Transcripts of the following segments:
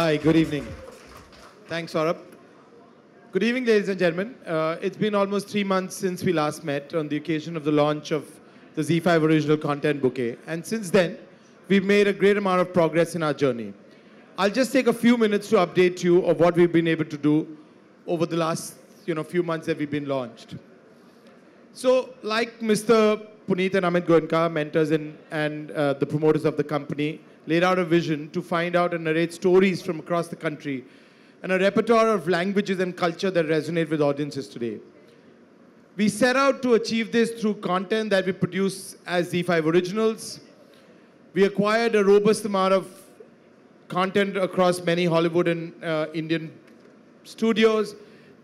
Hi, good evening. Thanks, Saurabh. Good evening, ladies and gentlemen. It's been almost 3 months since we last met on the occasion of the launch of the ZEE5 Original Content Bouquet. And since then, we've made a great amount of progress in our journey. I'll just take a few minutes to update you of what we've been able to do over the last few months that we've been launched. So, like Mr. Puneet and Amit Goenka, mentors and the promoters of the company, laid out a vision to find out and narrate stories from across the country and a repertoire of languages and culture that resonate with audiences today. We set out to achieve this through content that we produce as ZEE5 Originals. We acquired a robust amount of content across many Hollywood and Indian studios,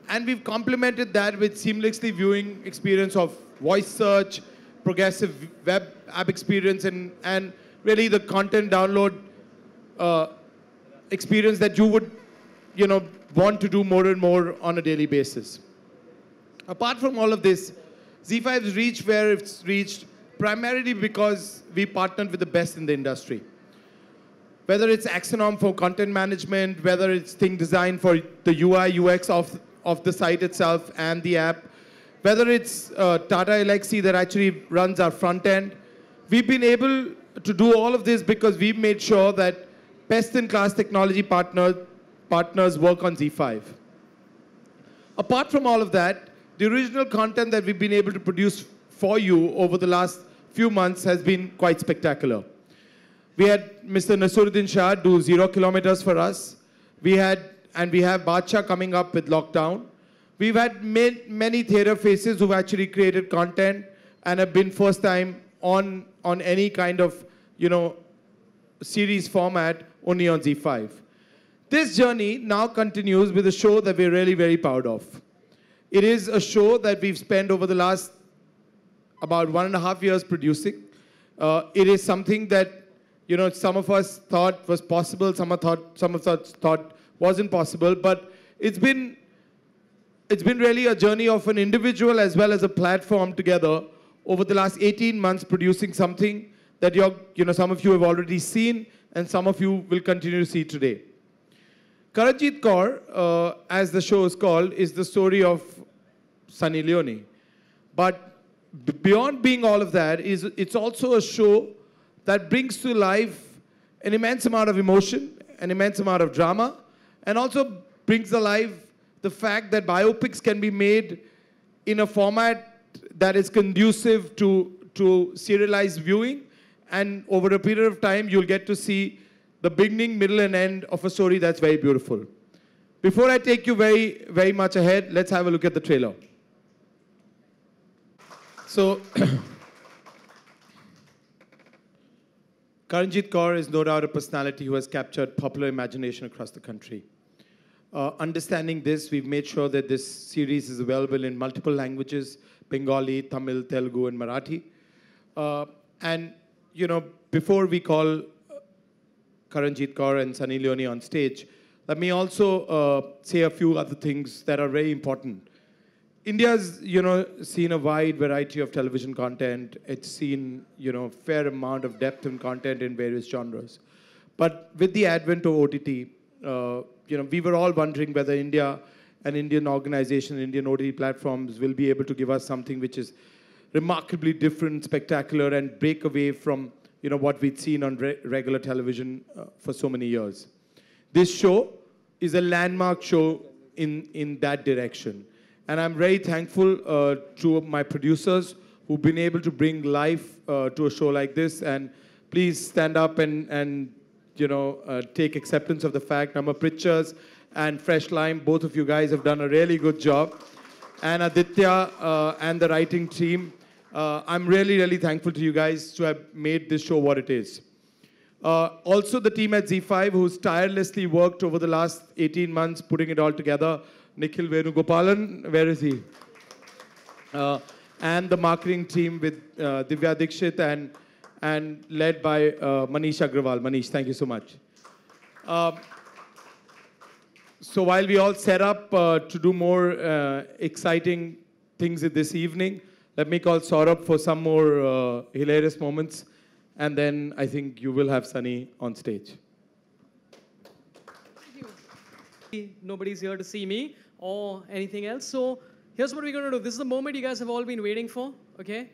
and we've complemented that with seamlessly viewing experience of voice search, progressive web app experience, and really the content download experience that you would want to do more and more on a daily basis. Apart from all of this, ZEE5's reached where it's reached primarily because we partnered with the best in the industry. Whether it's Axonom for content management, whether it's Think Design for the UI, UX of the site itself and the app, whether it's Tata Elxsi that actually runs our front end, we've been able to do all of this because we've made sure that best-in-class technology partners work on ZEE5. Apart from all of that, the original content that we've been able to produce for you over the last few months has been quite spectacular. We had Mr. Naseeruddin Shah do 0 kilometers for us. We have Badshah coming up with Lockdown. We've had many theatre faces who've actually created content and have been first time on any kind of series format only on ZEE5. This journey now continues with a show that we're really very proud of. It is a show that we've spent over the last about 1.5 years producing. It is something that some of us thought was possible, some of us thought wasn't possible, but it's been really a journey of an individual as well as a platform together over the last 18 months producing something that some of you have already seen and some of you will continue to see today. Karanjit Kaur, as the show is called, is the story of Sunny Leone. But beyond being all of that, it's also a show that brings to life an immense amount of emotion, an immense amount of drama, and also brings to life the fact that biopics can be made in a format that is conducive to serialized viewing, and over a period of time, you'll get to see the beginning, middle, and end of a story that's very beautiful. Before I take you very, very much ahead, let's have a look at the trailer. So, Karanjit Kaur is no doubt a personality who has captured popular imagination across the country. Understanding this, we've made sure that this series is available in multiple languages: Bengali, Tamil, Telugu, and Marathi. Before we call Karanjit Kaur and Sunny Leone on stage, let me also say a few other things that are very important. India's, seen a wide variety of television content. It's seen, fair amount of depth and content in various genres. But with the advent of OTT, we were all wondering whether India and Indian organizations, Indian OTT platforms will be able to give us something which is remarkably different, spectacular, and break away from what we'd seen on regular television for so many years. This show is a landmark show in that direction. And I'm very thankful to my producers who've been able to bring life to a show like this. And please stand up and take acceptance of the fact Nama Pictures and Fresh Lime, both of you guys have done a really good job. And Aditya and the writing team, I'm really, really thankful to you guys to have made this show what it is. Also the team at ZEE5 who's tirelessly worked over the last 18 months putting it all together. Nikhil Venugopalan, where is he? And the marketing team with Divya Dikshit and led by Manish Agrawal. Manish, thank you so much. So while we all set up to do more exciting things this evening, let me call Saurabh for some more hilarious moments, and then I think you will have Sunny on stage. Nobody's here to see me or anything else. So here's what we're going to do. This is the moment you guys have all been waiting for, okay?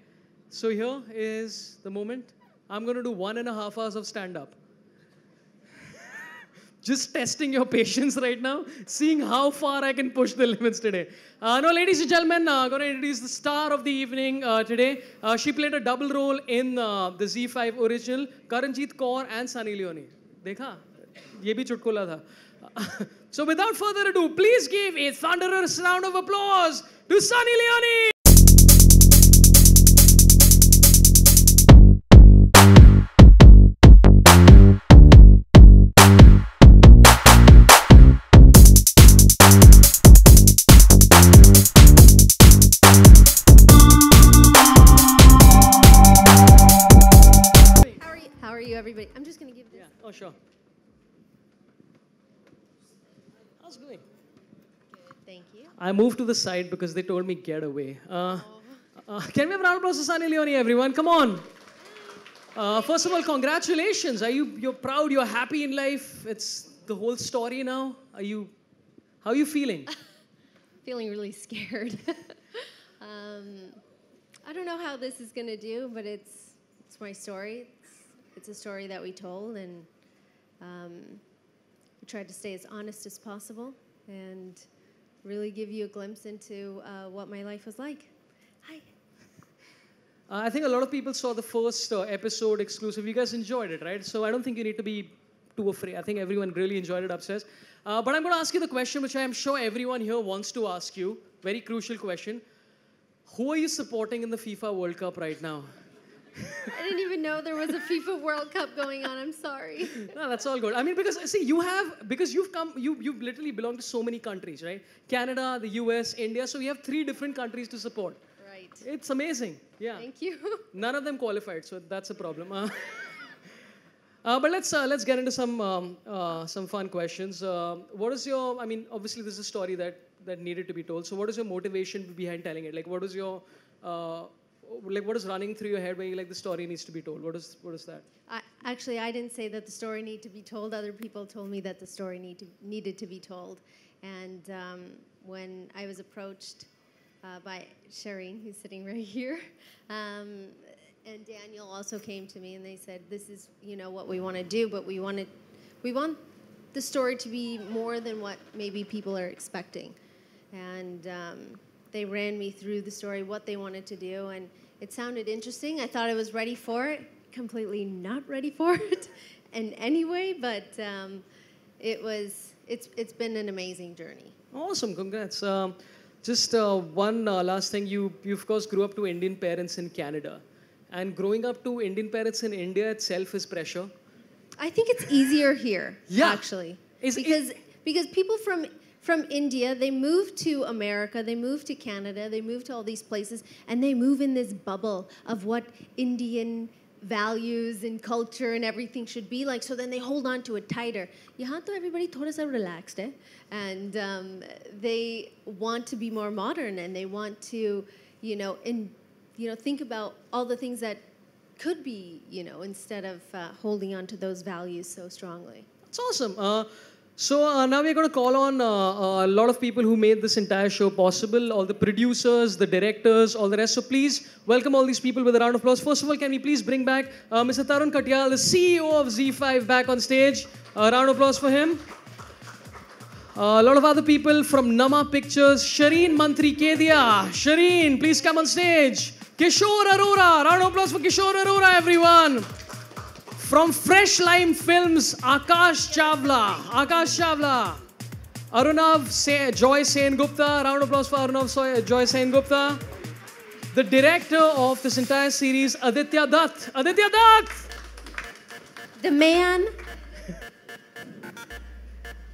So here is the moment. I'm going to do 1.5 hours of stand-up. Just testing your patience right now, seeing how far I can push the limits today. No, ladies and gentlemen, I'm going to introduce the star of the evening today. She played a double role in the ZEE5 original, Karanjit Kaur and Sunny Leone. Dekha? Ye bhi chutkola tha. So without further ado, please give a thunderous round of applause to Sunny Leone. How are you, everybody? I'm just going to give this. Yeah, oh sure. How's it going? Good, thank you. I moved to the side because they told me get away. Can we have a round of applause for Sunny Leone, everyone? Come on. First of all, congratulations. You're proud, you're happy in life. It's the whole story now. How are you feeling? Feeling really scared. I don't know how this is going to do, but it's my story. It's a story that we told, and we tried to stay as honest as possible and really give you a glimpse into what my life was like. Hi. I think a lot of people saw the first episode exclusive. You guys enjoyed it, right? So I don't think you need to be too afraid. I think everyone really enjoyed it upstairs. But I'm going to ask you the question which I am sure everyone here wants to ask you. Very crucial question. Who are you supporting in the FIFA World Cup right now? I didn't even know there was a FIFA World Cup going on. I'm sorry. No, that's all good. I mean, because see, you've literally belonged to so many countries, right? Canada, the US, India. So you have 3 different countries to support. Right. It's amazing. Yeah. Thank you. None of them qualified, so that's a problem. But let's get into some fun questions. What is your? I mean, obviously this is a story that needed to be told. So what is your motivation behind telling it? Like, what is your what is running through your head when you like the story needs to be told? What is that? Actually, I didn't say that the story needed to be told. Other people told me that the story needed to be told. And when I was approached by Shireen, who's sitting right here, and Daniel also came to me, and they said, "This is what we want to do, but we want the story to be more than what maybe people are expecting." And they ran me through the story, what they wanted to do, and it sounded interesting. I thought I was ready for it, completely not ready for it in any way, but it's been an amazing journey. Awesome, congrats. Just one last thing, you of course grew up to Indian parents in Canada, and growing up to Indian parents in India itself is pressure. I think it's easier here, yeah. Actually, because people from India, they move to America, they move to Canada, they move to all these places, and they move in this bubble of what Indian values and culture and everything should be like, so then they hold on to it tighter. Yahan to everybody thoda sa relaxed, and they want to be more modern, and they want to, think about all the things that could be, instead of holding on to those values so strongly. That's awesome. So now we're going to call on a lot of people who made this entire show possible, all the producers, the directors, all the rest. So please welcome all these people with a round of applause. First of all, can we please bring back Mr. Tarun Katyal, the CEO of ZEE5, back on stage. A round of applause for him. A lot of other people from Nama Pictures. Shireen Mantri Kedia. Shireen, please come on stage. Kishore Arora. Round of applause for Kishore Arora, everyone. From Fresh Lime Films, Akash Chawla. Arunav Joy Sen Gupta. Round of applause for Arunav Joy Sen Gupta. The director of this entire series, Aditya Dutt. Aditya Dutt! The man.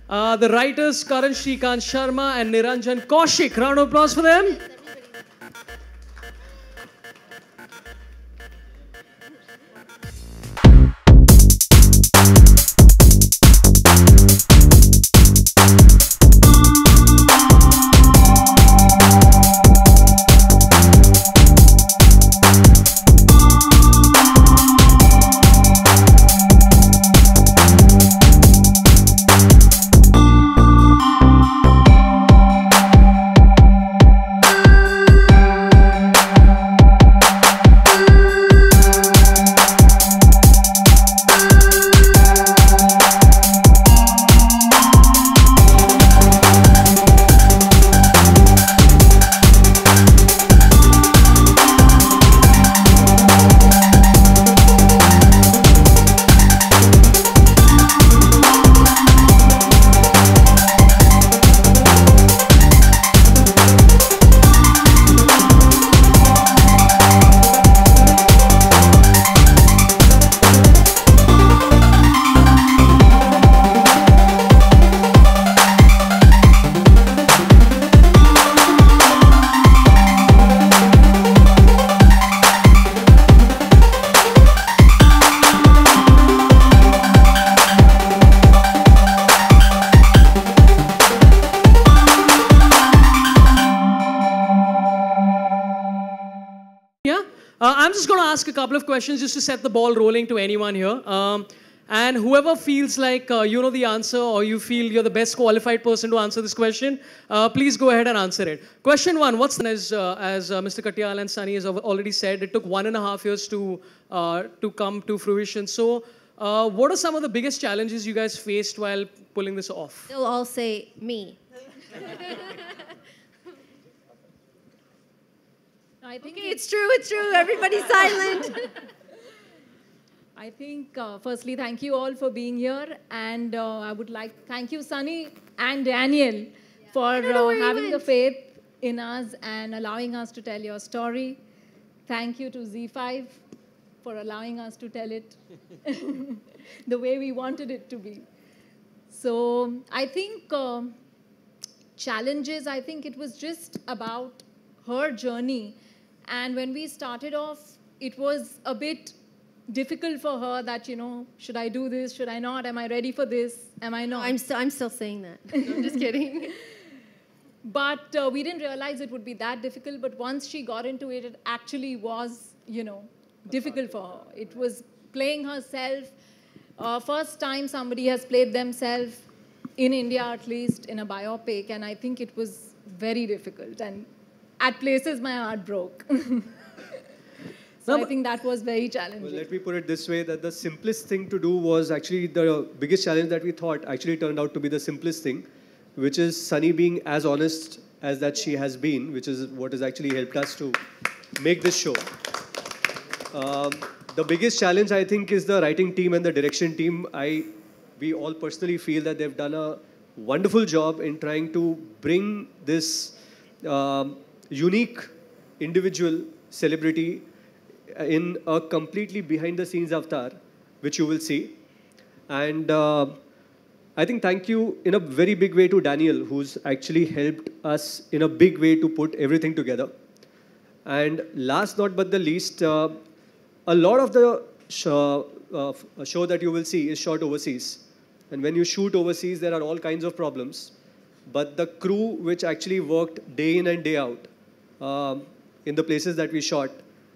The writers, Karan Shrikant Sharma and Niranjan Kaushik. Round of applause for them. I'm just going to ask a couple of questions just to set the ball rolling to anyone here. And whoever feels like you know the answer or you feel you're the best qualified person to answer this question, please go ahead and answer it. Question one, as Mr. Katyal and Sunny has already said, it took 1.5 years to come to fruition. So what are some of the biggest challenges you guys faced while pulling this off? They'll all say me. I think Okay, it's true. Everybody's silent. I think, firstly, thank you all for being here. And I would like to thank you, Sunny and Daniel, for having the faith in us and allowing us to tell your story. Thank you to Z5 for allowing us to tell it the way we wanted it to be. So I think challenges, I think it was just about her journey. And when we started off, it was a bit difficult for her that, you know, should I do this? Should I not? Am I ready for this? Am I not? I'm still saying that. I'm just kidding. But we didn't realize it would be that difficult. But once she got into it, it actually was, you know, difficult for her. It was playing herself. First time somebody has played themselves, in India at least, in a biopic. And I think it was very difficult. And at places, my heart broke. So I think that was very challenging. Well, let me put it this way, that the simplest thing to do was actually the biggest challenge that we thought actually turned out to be the simplest thing, which is Sunny being as honest as that she has been, which is what has actually helped us to make this show. The biggest challenge, I think, is the writing team and the direction team. We all personally feel that they've done a wonderful job in trying to bring this unique individual celebrity in a completely behind-the-scenes avatar, which you will see. And I think thank you in a very big way to Daniel, who's actually helped us in a big way to put everything together. And last not but the least, a lot of the show that you will see is shot overseas. And when you shoot overseas, there are all kinds of problems. But the crew which actually worked day in and day out in the places that we shot,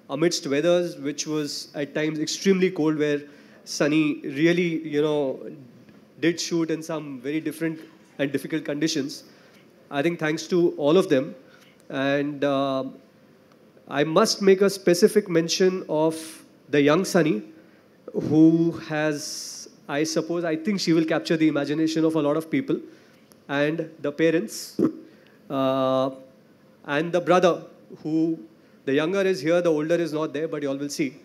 amidst weathers which was at times extremely cold, where Sunny really, you know, did shoot in some very different and difficult conditions. I think thanks to all of them. And I must make a specific mention of the young Sunny, who has, I think she will capture the imagination of a lot of people, and the parents, and the brother, who the younger is here, the older is not there, but you all will see.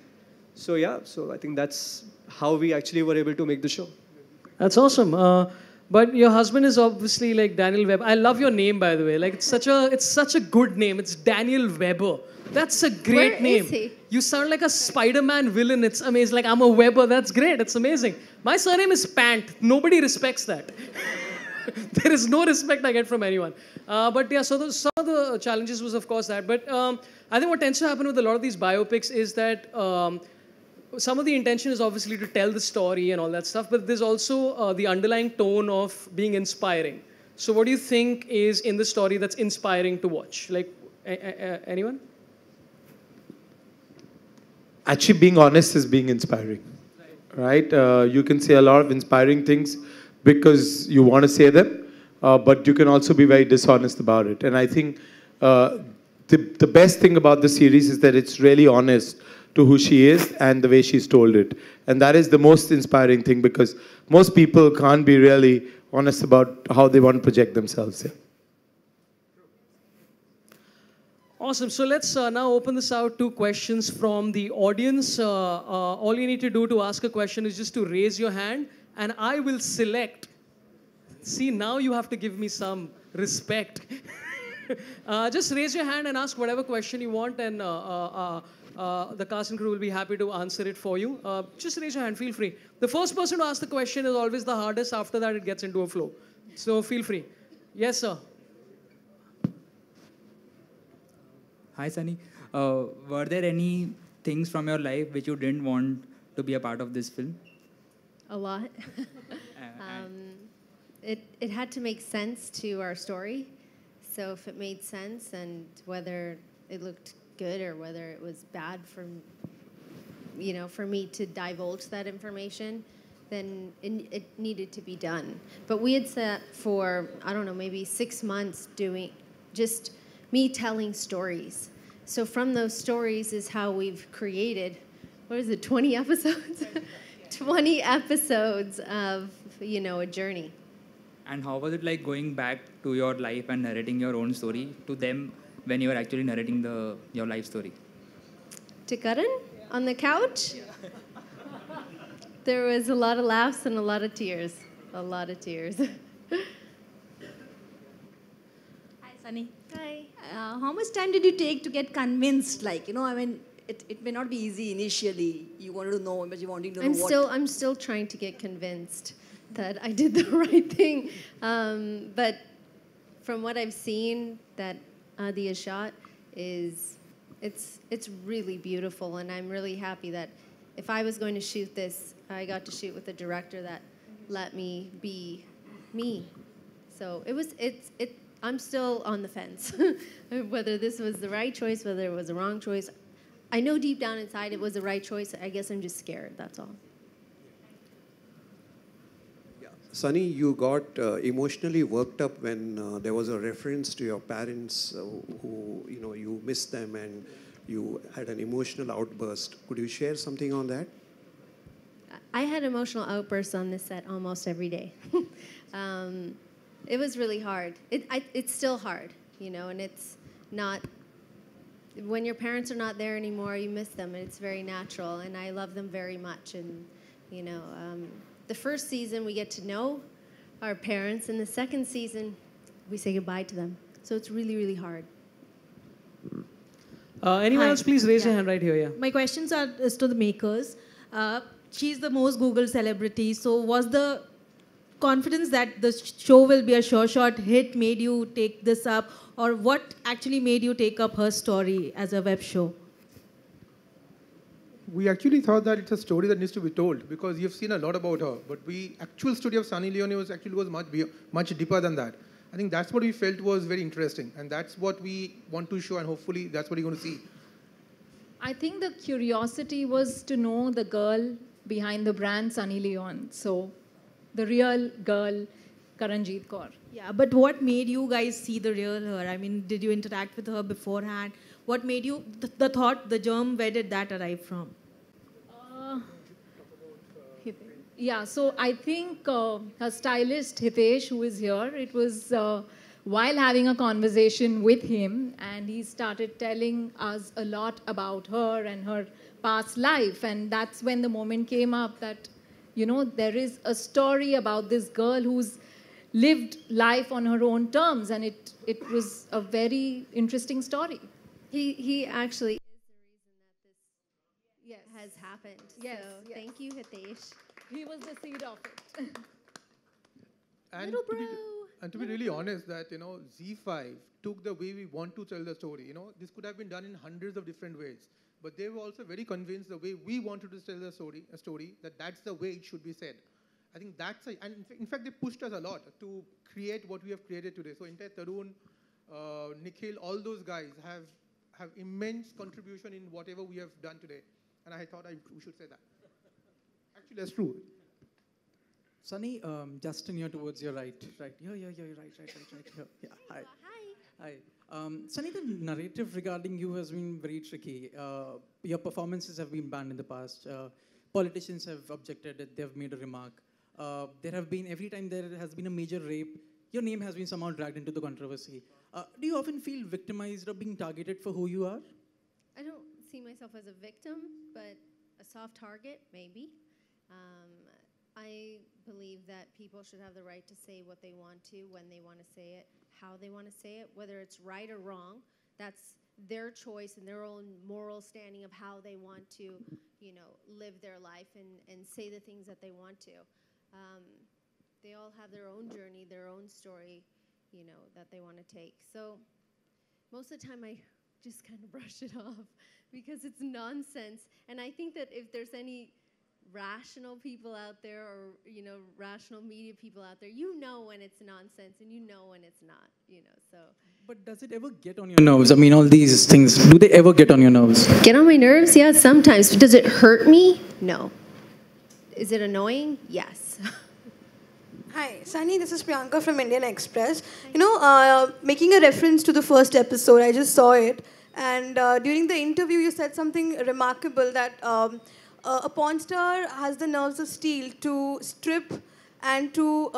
So yeah, so I think that's how we actually were able to make the show. That's awesome. But your husband is obviously like Daniel Webber. I love your name, by the way. Like it's such a good name. It's Daniel Webber. That's a great name. Where is he? You sound like a Spider-Man villain. It's amazing. Like I'm a Webber. That's great. It's amazing. My surname is Pant. Nobody respects that. There is no respect I get from anyone. But yeah, so some of the challenges was of course that. But I think what tends to happen with a lot of these biopics is that some of the intention is obviously to tell the story and all that stuff, but there's also the underlying tone of being inspiring. So what do you think is in the story that's inspiring to watch? Like, anyone? Actually, being honest is being inspiring, right? You can say a lot of inspiring things because you want to say them, but you can also be very dishonest about it. And I think the best thing about the series is that it's really honest to who she is and the way she's told it. And that is the most inspiring thing, because most people can't be really honest about how they want to project themselves. Yeah. Awesome. So let's now open this out to questions from the audience. All you need to do to ask a question is just to raise your hand, and I will select. See, now you have to give me some respect. Just raise your hand and ask whatever question you want, and the cast and crew will be happy to answer it for you. Just raise your hand, feel free. The first person to ask the question is always the hardest. After that, it gets into a flow. So feel free. Yes, sir. Hi, Sunny. Were there any things from your life which you didn't want to be a part of this film? A lot. It had to make sense to our story. So if it made sense and whether it looked good or whether it was bad for, for me to divulge that information, then it needed to be done. But we had sat for, I don't know, maybe 6 months doing just me telling stories. So from those stories is how we've created, 20 episodes? 20 episodes of, a journey. And how was it like going back to your life and narrating your own story to them when you were actually narrating your life story? To Karan on the couch? There was a lot of laughs and a lot of tears. A lot of tears. Hi, Sunny. Hi. How much time did you take to get convinced? It may not be easy initially. You wanted to know, but you wanted to know I'm still trying to get convinced that I did the right thing. But from what I've seen that Adia shot it's really beautiful, and I'm really happy that if I was going to shoot this, I got to shoot with a director that let me be me. So I'm still on the fence whether this was the right choice, whether it was the wrong choice. I know deep down inside it was the right choice. I guess I'm just scared, that's all. Sunny, you got emotionally worked up when there was a reference to your parents who, you missed them and you had an emotional outburst. Could you share something on that? I had emotional outbursts on this set almost every day. It was really hard. It's still hard, and it's not, when your parents are not there anymore, you miss them, and it's very natural, and I love them very much. And, the first season, we get to know our parents, and the second season, we say goodbye to them. So it's really, really hard. Anyone Hi. else, please raise your hand right here. Yeah. My questions is to the makers. She's the most Googled celebrity. So was the confidence that the show will be a sure shot hit made you take this up? Or what actually made you take up her story as a web show? We actually thought that it's a story that needs to be told because you've seen a lot about her. But the actual story of Sunny Leone was much deeper than that. I think that's what we felt was very interesting. And that's what we want to show, and hopefully that's what you're going to see. I think the curiosity was to know the girl behind the brand Sunny Leone. So the real girl, Karanjeet Kaur. Yeah, but what made you guys see the real her? I mean, did you interact with her beforehand? What made you, the thought, the germ, where did that arrive from? Yeah, so I think her stylist, Hitesh, who is here, it was while having a conversation with him, and he started telling us a lot about her and her past life. And that's when the moment came up that, there is a story about this girl who's lived life on her own terms, and it was a very interesting story. He actually is the reason that this has happened. Yes, So yes. thank you, Hitesh. He was the seed of it. And Little bro. To be really honest, that Z5 took the way we want to tell the story. This could have been done in hundreds of different ways, but they were also very convinced the way we wanted to tell the story, that's the way it should be said. I think and in fact they pushed us a lot to create what we have created today. So entire Tarun, Nikhil, all those guys have immense contribution in whatever we have done today, and I thought we should say that. Actually, that's true. Sunny, Justin here towards your right. Right. Yeah, right here. Yeah, hi. Hi. Sunny, the narrative regarding you has been very tricky. Your performances have been banned in the past. Politicians have objected that they've made a remark. There have been, every time there has been a major rape, your name has been somehow dragged into the controversy. Do you often feel victimized or being targeted for who you are? I don't see myself as a victim, but a soft target, maybe. I believe that people should have the right to say what they want to, when they want to say it, how they want to say it, whether it's right or wrong. That's their choice and their own moral standing of how they want to, live their life and say the things that they want to. They all have their own journey, their own story, that they want to take. So most of the time I just kind of brush it off because it's nonsense. And I think that if there's any rational people out there, or rational media people out there, you know when it's nonsense and you know when it's not. So. But does it ever get on your nerves? I mean, all these things, do they ever get on your nerves? Get on my nerves? Yeah, sometimes. But does it hurt me? No. Is it annoying? Yes. Hi, Sunny, this is Priyanka from Indian Express. Making a reference to the first episode, I just saw it. And during the interview, you said something remarkable, that a porn star has the nerves of steel to strip and to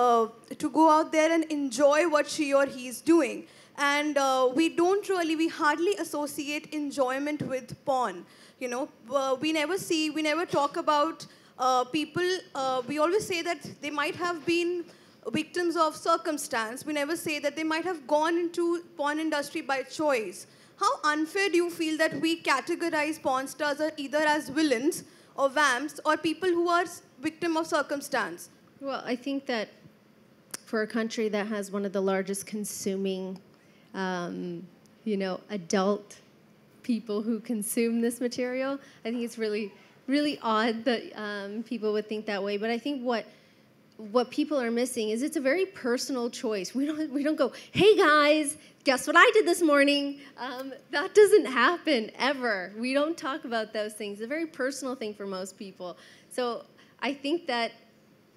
go out there and enjoy what she or he is doing. And we hardly associate enjoyment with porn. We never talk about people. We always say that they might have been victims of circumstance. We never say that they might have gone into porn industry by choice. How unfair do you feel that we categorize porn stars either as villains or vamps or people who are victim of circumstance? Well, I think that for a country that has one of the largest consuming, adult people who consume this material, I think it's really, really odd that people would think that way. But I think what people are missing is it's a very personal choice. We don't go, hey guys, guess what I did this morning? That doesn't happen ever. We don't talk about those things. It's a very personal thing for most people. So I think that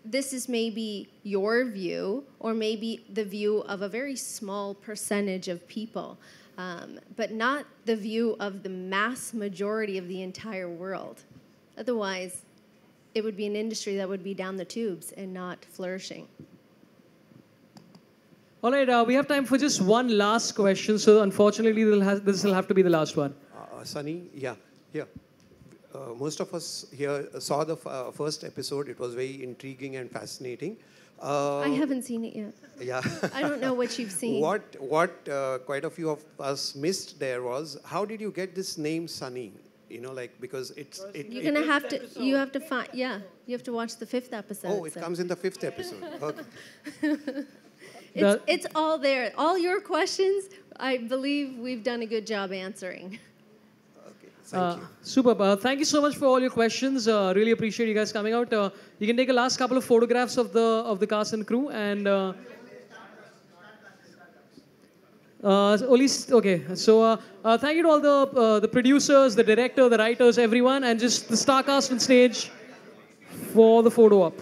this is maybe your view, or maybe the view of a very small percentage of people, but not the view of the mass majority of the entire world. Otherwise, it would be an industry that would be down the tubes and not flourishing. All right, we have time for just one last question. So unfortunately, this will have to be the last one. Sunny, yeah. Most of us here saw the first episode. It was very intriguing and fascinating. I haven't seen it yet. Yeah. I don't know what you've seen. What quite a few of us missed there was, how did you get this name Sunny? Because you have to watch the 5th episode. Oh, it comes in the 5th episode. Okay. It's all there. All your questions, I believe we've done a good job answering. Okay, thank you. Super. Thank you so much for all your questions. Really appreciate you guys coming out. You can take a last couple of photographs of the cast and crew, and okay. So thank you to all the producers, the director, the writers, everyone, and just the star cast on stage for the photo op.